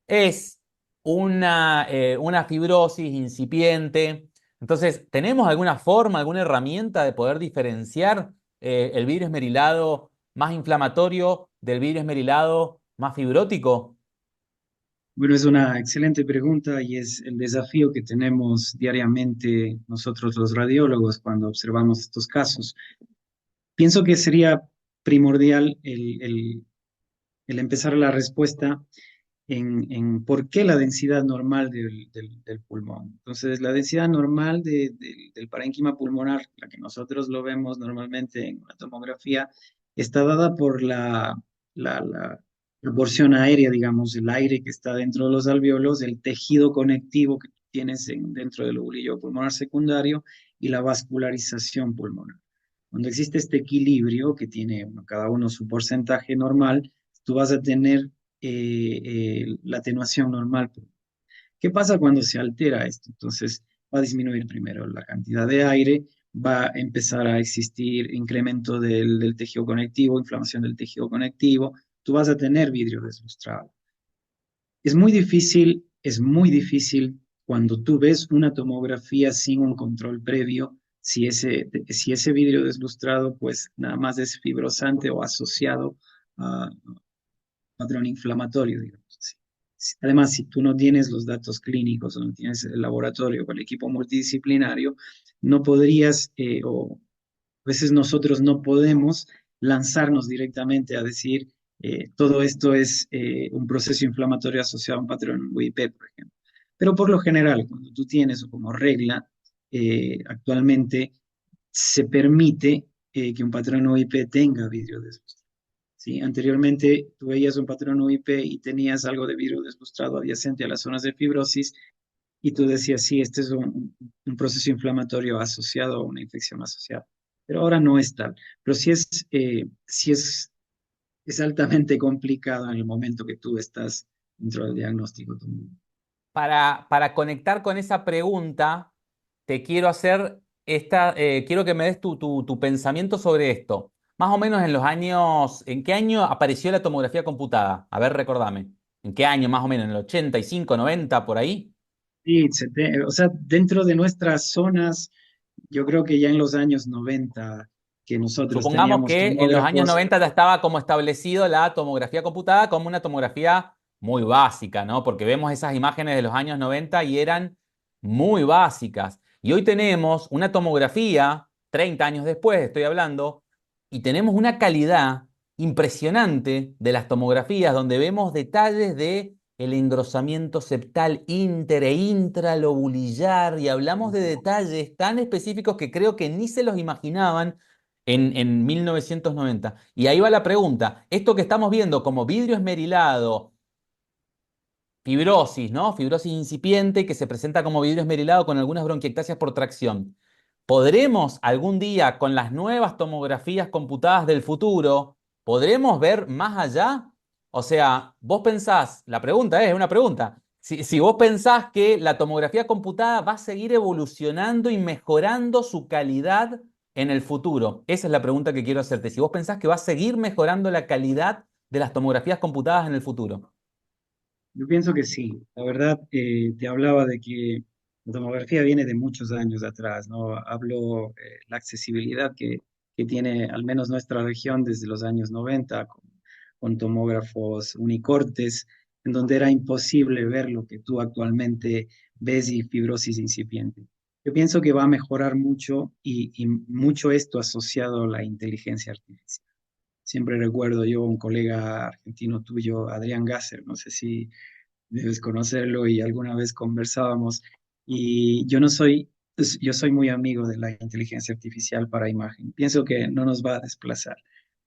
es una fibrosis incipiente. Entonces, ¿tenemos alguna forma, alguna herramienta de poder diferenciar el vidrio esmerilado más inflamatorio del vidrio esmerilado más fibrótico? Bueno, es una excelente pregunta y es el desafío que tenemos diariamente nosotros los radiólogos cuando observamos estos casos. Pienso que sería primordial el empezar la respuesta en por qué la densidad normal del pulmón. Entonces, la densidad normal del parénquima pulmonar, la que nosotros lo vemos normalmente en la tomografía, está dada por la proporción aérea, digamos, el aire que está dentro de los alvéolos, el tejido conectivo que tienes dentro del lobulillo pulmonar secundario y la vascularización pulmonar. Cuando existe este equilibrio que tiene cada uno su porcentaje normal, tú vas a tener la atenuación normal. ¿Qué pasa cuando se altera esto? Entonces va a disminuir primero la cantidad de aire, va a empezar a existir incremento del tejido conectivo, inflamación del tejido conectivo, tú vas a tener vidrio deslustrado. Es muy difícil cuando tú ves una tomografía sin un control previo, si ese vidrio deslustrado pues nada más es fibrosante o asociado a patrón inflamatorio, digamos así. Además, si tú no tienes los datos clínicos o no tienes el laboratorio o el equipo multidisciplinario, no podrías, o a veces nosotros no podemos lanzarnos directamente a decir todo esto es un proceso inflamatorio asociado a un patrón UIP, por ejemplo. Pero por lo general, cuando tú tienes o como regla, actualmente se permite que un patrón UIP tenga vidrio deslustrado. ¿Sí? Anteriormente tú veías un patrón UIP y tenías algo de vidrio deslustrado adyacente a las zonas de fibrosis y tú decías, sí, este es un proceso inflamatorio asociado a una infección asociada. Pero ahora no es tal. Pero es altamente complicado en el momento que tú estás dentro del diagnóstico. Para conectar con esa pregunta, te quiero hacer quiero que me des tu pensamiento sobre esto. Más o menos ¿en qué año apareció la tomografía computada? A ver, recordame. ¿En qué año más o menos? ¿En el 85, 90, por ahí? Sí, o sea, dentro de nuestras zonas, yo creo que ya en los años 90 que nosotros Supongamos teníamos que en los años tomógrafos. 90 ya estaba como establecido la tomografía computada como una tomografía muy básica, ¿no? Porque vemos esas imágenes de los años 90 y eran muy básicas. Y hoy tenemos una tomografía, 30 años después estoy hablando, y tenemos una calidad impresionante de las tomografías donde vemos detalles de el engrosamiento septal inter e intralobulillar y hablamos de detalles tan específicos que creo que ni se los imaginaban en 1990. Y ahí va la pregunta, esto que estamos viendo como vidrio esmerilado, fibrosis, ¿no? Fibrosis incipiente que se presenta como vidrio esmerilado con algunas bronquiectasias por tracción. ¿Podremos algún día con las nuevas tomografías computadas del futuro, podremos ver más allá? O sea, vos pensás, la pregunta es una pregunta, si vos pensás que la tomografía computada va a seguir evolucionando y mejorando su calidad en el futuro, esa es la pregunta que quiero hacerte. Si vos pensás que va a seguir mejorando la calidad de las tomografías computadas en el futuro. Yo pienso que sí. La verdad, te hablaba de que la tomografía viene de muchos años atrás, ¿no? Hablo la accesibilidad que tiene al menos nuestra región desde los años 90 con tomógrafos unicortes, en donde era imposible ver lo que tú actualmente ves y fibrosis incipiente. Yo pienso que va a mejorar mucho y mucho esto asociado a la inteligencia artificial. Siempre recuerdo yo un colega argentino tuyo, Adrián Gasser, no sé si debes conocerlo y alguna vez conversábamos. Y yo soy muy amigo de la inteligencia artificial para imagen. Pienso que no nos va a desplazar,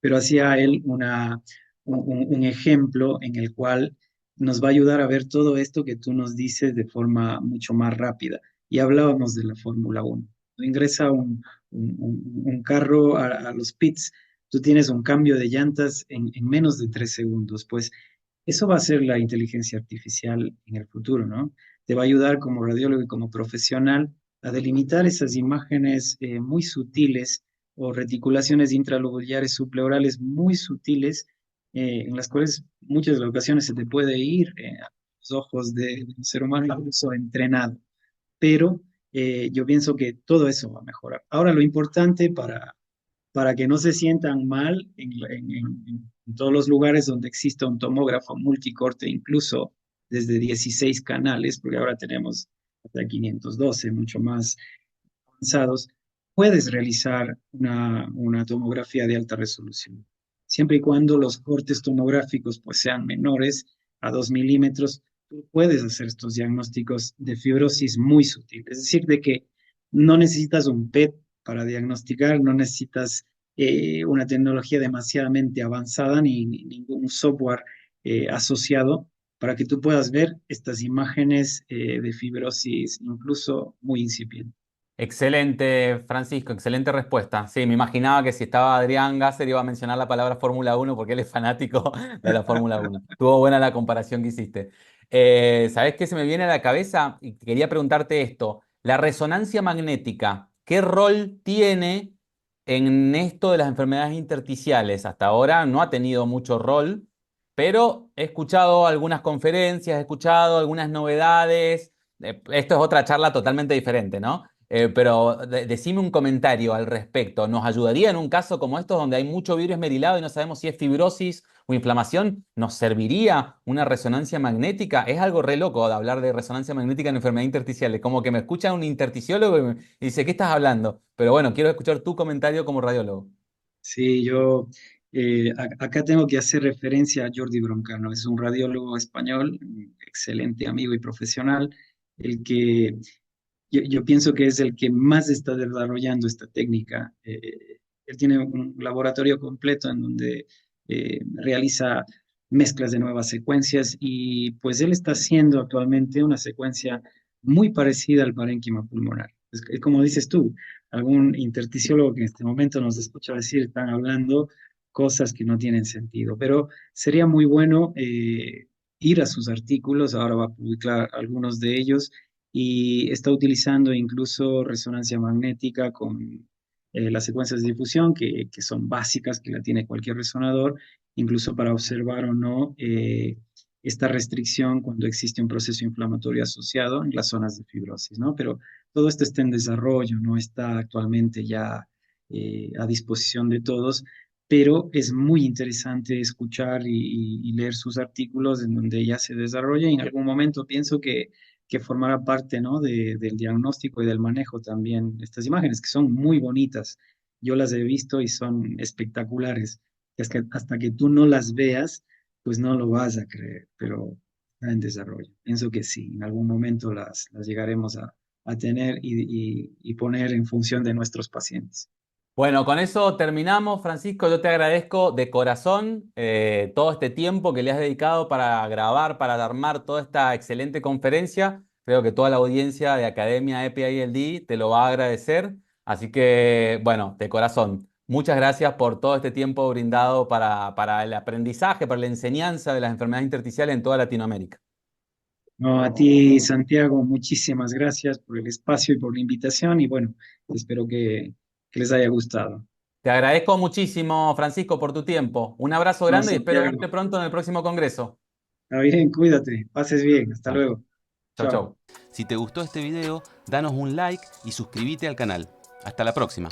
pero hacía él un ejemplo en el cual nos va a ayudar a ver todo esto que tú nos dices de forma mucho más rápida. Y hablábamos de la Fórmula 1. Ingresa un carro a los pits, tú tienes un cambio de llantas en menos de 3 segundos, pues eso va a ser la inteligencia artificial en el futuro, ¿no? Te va a ayudar como radiólogo y como profesional a delimitar esas imágenes muy sutiles o reticulaciones intralobulares supleorales muy sutiles, en las cuales muchas de las ocasiones se te puede ir a los ojos de un ser humano incluso entrenado. Pero yo pienso que todo eso va a mejorar. Ahora, lo importante para que no se sientan mal en todos los lugares donde exista un tomógrafo multicorte, incluso desde 16 canales, porque ahora tenemos hasta 512, mucho más avanzados, puedes realizar una tomografía de alta resolución, siempre y cuando los cortes tomográficos pues, sean menores a 2 milímetros. Tú puedes hacer estos diagnósticos de fibrosis muy sutil, es decir, de que no necesitas un PET para diagnosticar, no necesitas una tecnología demasiadamente avanzada ni ningún software asociado para que tú puedas ver estas imágenes de fibrosis incluso muy incipiente. Excelente, Francisco, excelente respuesta. Sí, me imaginaba que si estaba Adrián Gasser iba a mencionar la palabra Fórmula 1 porque él es fanático de la Fórmula 1. Estuvo buena la comparación que hiciste. ¿Sabés qué se me viene a la cabeza? Y quería preguntarte esto. La resonancia magnética ¿qué rol tiene en esto de las enfermedades intersticiales? Hasta ahora no ha tenido mucho rol, pero he escuchado algunas conferencias, he escuchado algunas novedades. Esto es otra charla totalmente diferente, ¿no? Pero decime un comentario al respecto. ¿Nos ayudaría en un caso como estos donde hay mucho vidrio esmerilado y no sabemos si es fibrosis o inflamación? ¿Nos serviría una resonancia magnética? Es algo re loco de hablar de resonancia magnética en enfermedades intersticiales. Como que me escucha un intersticiólogo y dice, ¿qué estás hablando? Pero bueno, quiero escuchar tu comentario como radiólogo. Sí, yo acá tengo que hacer referencia a Jordi Broncano, es un radiólogo español, un excelente amigo y profesional, el que yo pienso que es el que más está desarrollando esta técnica. Él tiene un laboratorio completo en donde realiza mezclas de nuevas secuencias y pues él está haciendo actualmente una secuencia muy parecida al parénquima pulmonar. Es como dices tú, algún intersticiólogo que en este momento nos escucha decir, están hablando cosas que no tienen sentido, pero sería muy bueno ir a sus artículos, ahora va a publicar algunos de ellos y está utilizando incluso resonancia magnética con las secuencias de difusión que son básicas, que la tiene cualquier resonador, incluso para observar o no esta restricción cuando existe un proceso inflamatorio asociado en las zonas de fibrosis, ¿no? Pero todo esto está en desarrollo, no está actualmente ya a disposición de todos, pero es muy interesante escuchar y leer sus artículos en donde ya se desarrolla y en algún momento pienso que formará parte, ¿no? Del diagnóstico y del manejo también estas imágenes, que son muy bonitas. Yo las he visto y son espectaculares. Es que hasta que tú no las veas, pues no lo vas a creer, pero está en desarrollo. Pienso que sí, en algún momento las llegaremos a tener y poner en función de nuestros pacientes. Bueno, con eso terminamos, Francisco. Yo te agradezco de corazón todo este tiempo que le has dedicado para grabar, para armar toda esta excelente conferencia. Creo que toda la audiencia de Academia EPI-ILD te lo va a agradecer. Así que, bueno, de corazón, muchas gracias por todo este tiempo brindado para el aprendizaje, para la enseñanza de las enfermedades intersticiales en toda Latinoamérica. No, a ti, Santiago, muchísimas gracias por el espacio y por la invitación y bueno, espero que les haya gustado. Te agradezco muchísimo, Francisco, por tu tiempo. Un abrazo No, grande y espero verte Santiago, pronto en el próximo congreso. está bien, cuídate, pases bien, hasta Dale. luego. Chau, Chao. chau. Si te gustó este video, danos un like y suscríbete al canal. Hasta la próxima.